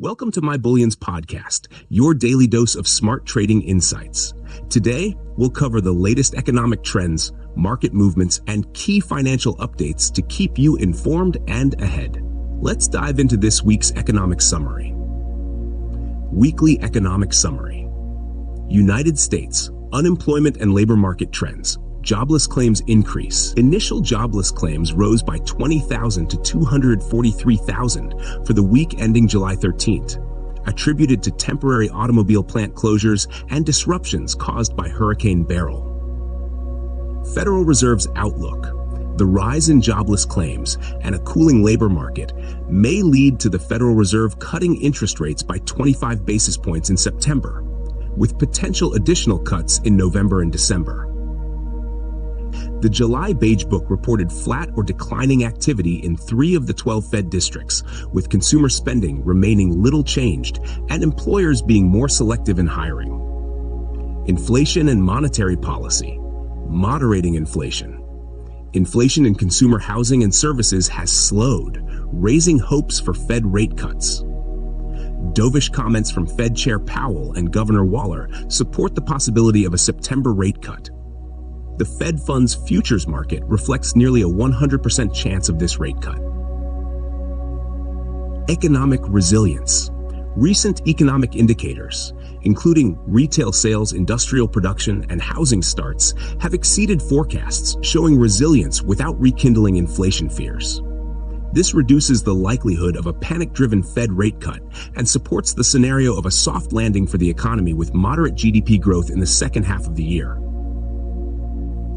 Welcome to MyBullions Podcast, your daily dose of smart trading insights. Today, we'll cover the latest economic trends, market movements, and key financial updates to keep you informed and ahead. Let's dive into this week's economic summary. Weekly Economic Summary. United States, unemployment and labor market trends. Jobless claims increase. Initial jobless claims rose by 20,000 to 243,000 for the week ending July 13th, attributed to temporary automobile plant closures and disruptions caused by Hurricane Beryl. Federal Reserve's outlook. The rise in jobless claims and a cooling labor market may lead to the Federal Reserve cutting interest rates by 25 basis points in September, with potential additional cuts in November and December. The July Beige Book reported flat or declining activity in 3 of the 12 Fed districts, with consumer spending remaining little changed and employers being more selective in hiring. Inflation and monetary policy. Moderating inflation. Inflation in consumer housing and services has slowed, raising hopes for Fed rate cuts. Dovish comments from Fed Chair Powell and Governor Waller support the possibility of a September rate cut. The Fed funds futures market reflects nearly a 100% chance of this rate cut. Economic resilience. Recent economic indicators, including retail sales, industrial production, and housing starts, have exceeded forecasts, showing resilience without rekindling inflation fears. This reduces the likelihood of a panic-driven Fed rate cut and supports the scenario of a soft landing for the economy with moderate GDP growth in the second half of the year.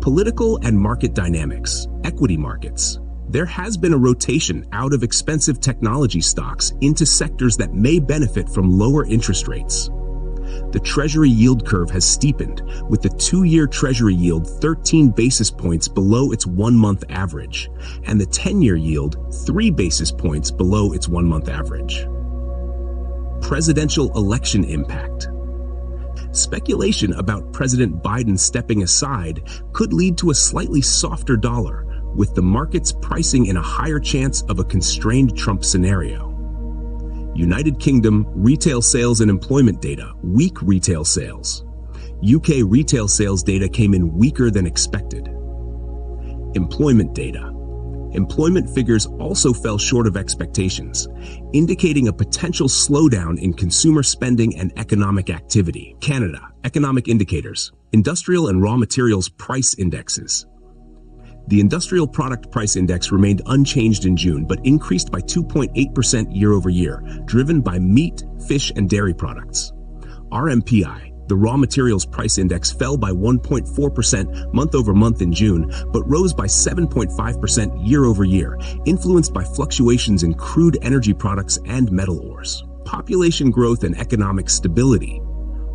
Political and market dynamics. Equity markets. There has been a rotation out of expensive technology stocks into sectors that may benefit from lower interest rates. The Treasury yield curve has steepened, with the 2-year Treasury yield 13 basis points below its 1-month average, and the 10-year yield 3 basis points below its 1-month average. Presidential election impact. Speculation about President Biden stepping aside could lead to a slightly softer dollar, with the markets pricing in a higher chance of a constrained Trump scenario. United Kingdom retail sales and employment data, weak retail sales. UK retail sales data came in weaker than expected. Employment data. Employment figures also fell short of expectations, indicating a potential slowdown in consumer spending and economic activity. Canada, economic indicators, industrial and raw materials price indexes. The Industrial Product Price Index remained unchanged in June, but increased by 2.8% year over year, driven by meat, fish, and dairy products. RMPI, the Raw Materials Price Index, fell by 1.4% month over month in June, but rose by 7.5% year over year, influenced by fluctuations in crude energy products and metal ores. Population growth and economic stability.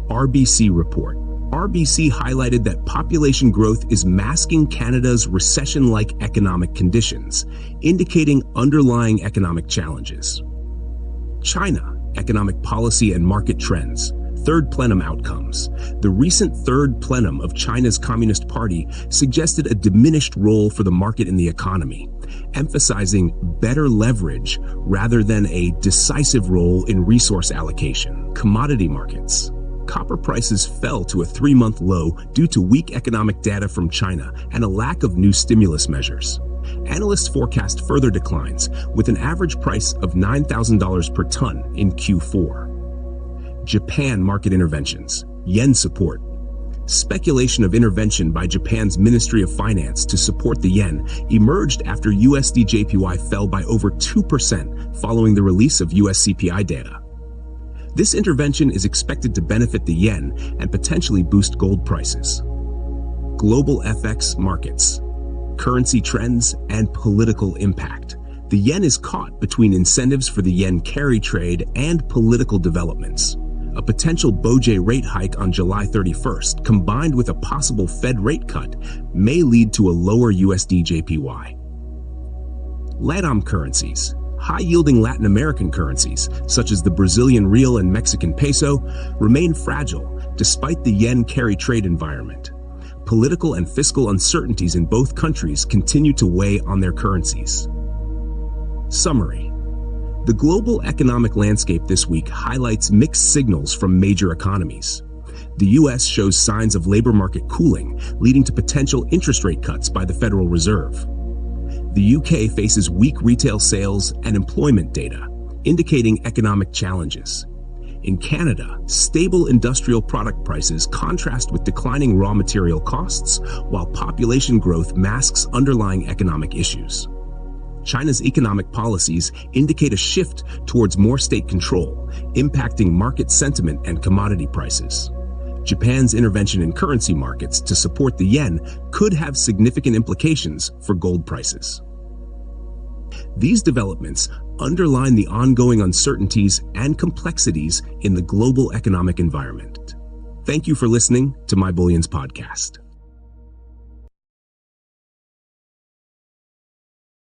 RBC report. RBC highlighted that population growth is masking Canada's recession-like economic conditions, indicating underlying economic challenges. China, economic policy and market trends. Third plenum outcomes. The recent third plenum of China's Communist Party suggested a diminished role for the market in the economy, emphasizing better leverage rather than a decisive role in resource allocation. Commodity markets. Copper prices fell to a 3-month low due to weak economic data from China and a lack of new stimulus measures. Analysts forecast further declines, with an average price of $9,000 per ton in Q4. Japan market interventions. Yen support. Speculation of intervention by Japan's Ministry of Finance to support the yen emerged after USD JPY fell by over 2% following the release of US CPI data. This intervention is expected to benefit the yen and potentially boost gold prices. Global FX markets. Currency trends and political impact. The yen is caught between incentives for the yen carry trade and political developments. A potential BOJ rate hike on July 31st, combined with a possible Fed rate cut, may lead to a lower USD JPY. LATAM currencies. High-yielding Latin American currencies, such as the Brazilian real and Mexican peso, remain fragile despite the yen carry trade environment. Political and fiscal uncertainties in both countries continue to weigh on their currencies. Summary. The global economic landscape this week highlights mixed signals from major economies. The U.S. shows signs of labor market cooling, leading to potential interest rate cuts by the Federal Reserve. The U.K. faces weak retail sales and employment data, indicating economic challenges. In Canada, stable industrial product prices contrast with declining raw material costs, while population growth masks underlying economic issues. China's economic policies indicate a shift towards more state control, impacting market sentiment and commodity prices. Japan's intervention in currency markets to support the yen could have significant implications for gold prices. These developments underline the ongoing uncertainties and complexities in the global economic environment. Thank you for listening to MyBullions Podcast.